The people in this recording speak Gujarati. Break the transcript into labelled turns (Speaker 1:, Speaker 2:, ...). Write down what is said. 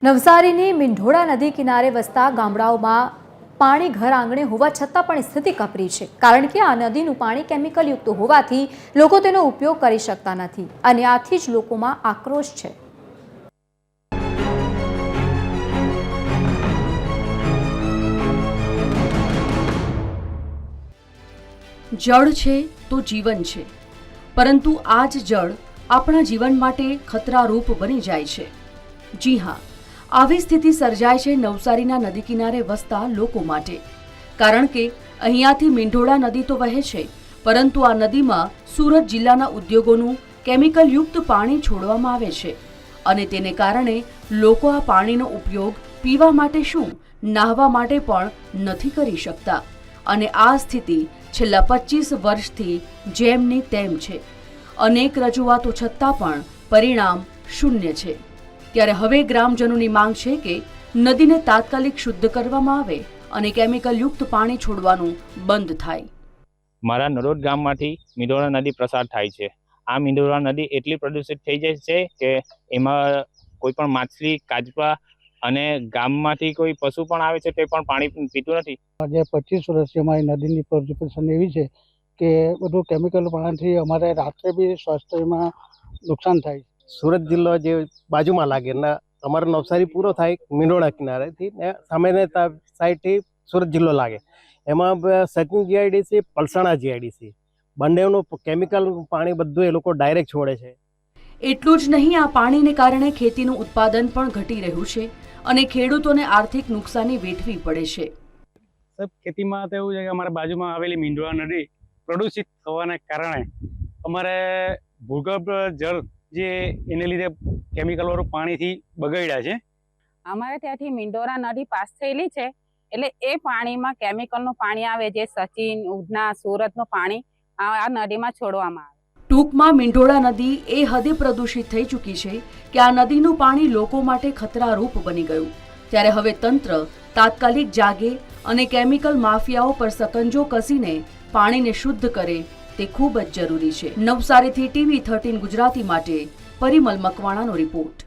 Speaker 1: નવસારીની મીંઢોળા નદી કિનારે વસતા ગામડાઓમાં પાણી ઘર આંગણે હોવા છતાં પણ સ્થિતિ કપરી છે, કારણ કે આ નદીનું પાણી કેમિકલયુક્ત હોવાથી લોકો તેનો ઉપયોગ કરી શકતા નથી અને આથી જ લોકોમાં આક્રોશ છે।
Speaker 2: જળ છે તો જીવન છે, પરંતુ આ જ જળ આપણા જીવન માટે ખતરારૂપ બની જાય છે। જી હા, આવી સ્થિતિ સર્જાય છે નવસારીના નદી કિનારે વસતા લોકો માટે, કારણ કે અહીંયાથી મીંઢોળા નદી તો વહે છે, પરંતુ આ નદીમાં સુરત જિલ્લાના ઉદ્યોગોનું કેમિકલયુક્ત પાણી છોડવામાં આવે છે અને તેને કારણે લોકો આ પાણીનો ઉપયોગ પીવા માટે શું, નાહવા માટે પણ નથી કરી શકતા અને આ સ્થિતિ છેલ્લા 25 વર્ષથી જેમની તેમ છે। અનેક રજૂઆતો છતાં પણ પરિણામ શૂન્ય છે। ત્યારે હવે ગ્રામજનોની માંગ છે કે નદીને તાત્કાલિક શુદ્ધ કરવામાં આવે અને કેમિકલયુક્ત પાણી છોડવાનું બંધ થાય।
Speaker 3: મારા નરોડ ગામમાંથી મીંઢોળા નદી પ્રસાર થાય છે। આ મીંઢોળા નદી એટલી પ્રદૂષિત થઈ જાય છે કે એમાં કોઈ પણ માછલી, કાચબા અને ગામમાંથી કોઈ પશુ પણ આવે છે તે પણ પાણી પીતું નથી।
Speaker 4: આજે 25 વર્ષથી અમારી નદીની પ્રદૂષણ એવી છે કે બધું કેમિકલ પાણીથી અમારે રાત્રે બી સ્વાસ્થ્યમાં નુકસાન થાય।
Speaker 5: સુરત જિલ્લો જે બાજુમાં લાગે ને અમારો નવસારી પૂરો થાય મીંઢોળા કિનારેથી ને સામેને સાઈડથી સુરત જિલ્લો લાગે। એમાં સચિન જીઆઈડીસી, પલસાણા જીઆઈડીસી બંનેનું કેમિકલ પાણી બધું એ લોકો ડાયરેક્ટ છોડે છે।
Speaker 2: એટલું જ નહીં, આ પાણીને કારણે ખેતીનું ઉત્પાદન પણ ઘટી રહ્યું છે અને ખેડૂતોને આર્થિક નુકસાની વેઠવી પડે છે।
Speaker 6: સાહેબ, ખેતીમાં તો એવું છે કે અમારા બાજુમાં આવેલી મીંઢોળા નદી પ્રદૂષિત થવાને કારણે અમારે ભૂગર્ભ જળ જે એને લીધે કેમિકલવાળું પાણીથી બગડ્યા છે।
Speaker 7: અમારે ત્યાંથી મીંઢોળા નદી પાસ થયેલી છે, એટલે એ પાણીમાં કેમિકલનું પાણી આવે, જે સચિન, ઉધના, સુરતનું પાણી આ નદીમાં છોડવામાં આવે।
Speaker 2: ટૂંકમાં મીંઢોળા નદી એ હદે પ્રદૂષિત થઈ ચૂકી છે કે આ નદીનું પાણી લોકો માટે ખતરારૂપ બની ગયું। ત્યારે હવે તંત્ર તાત્કાલિક જાગે અને કેમિકલ માફિયાઓ પર સકંજો કસીને પાણીને શુદ્ધ કરે તે ખૂબ જ જરૂરી છે। નવસારીથી TV13 ગુજરાતી માટે પરિમલ મકવાણાનો રિપોર્ટ।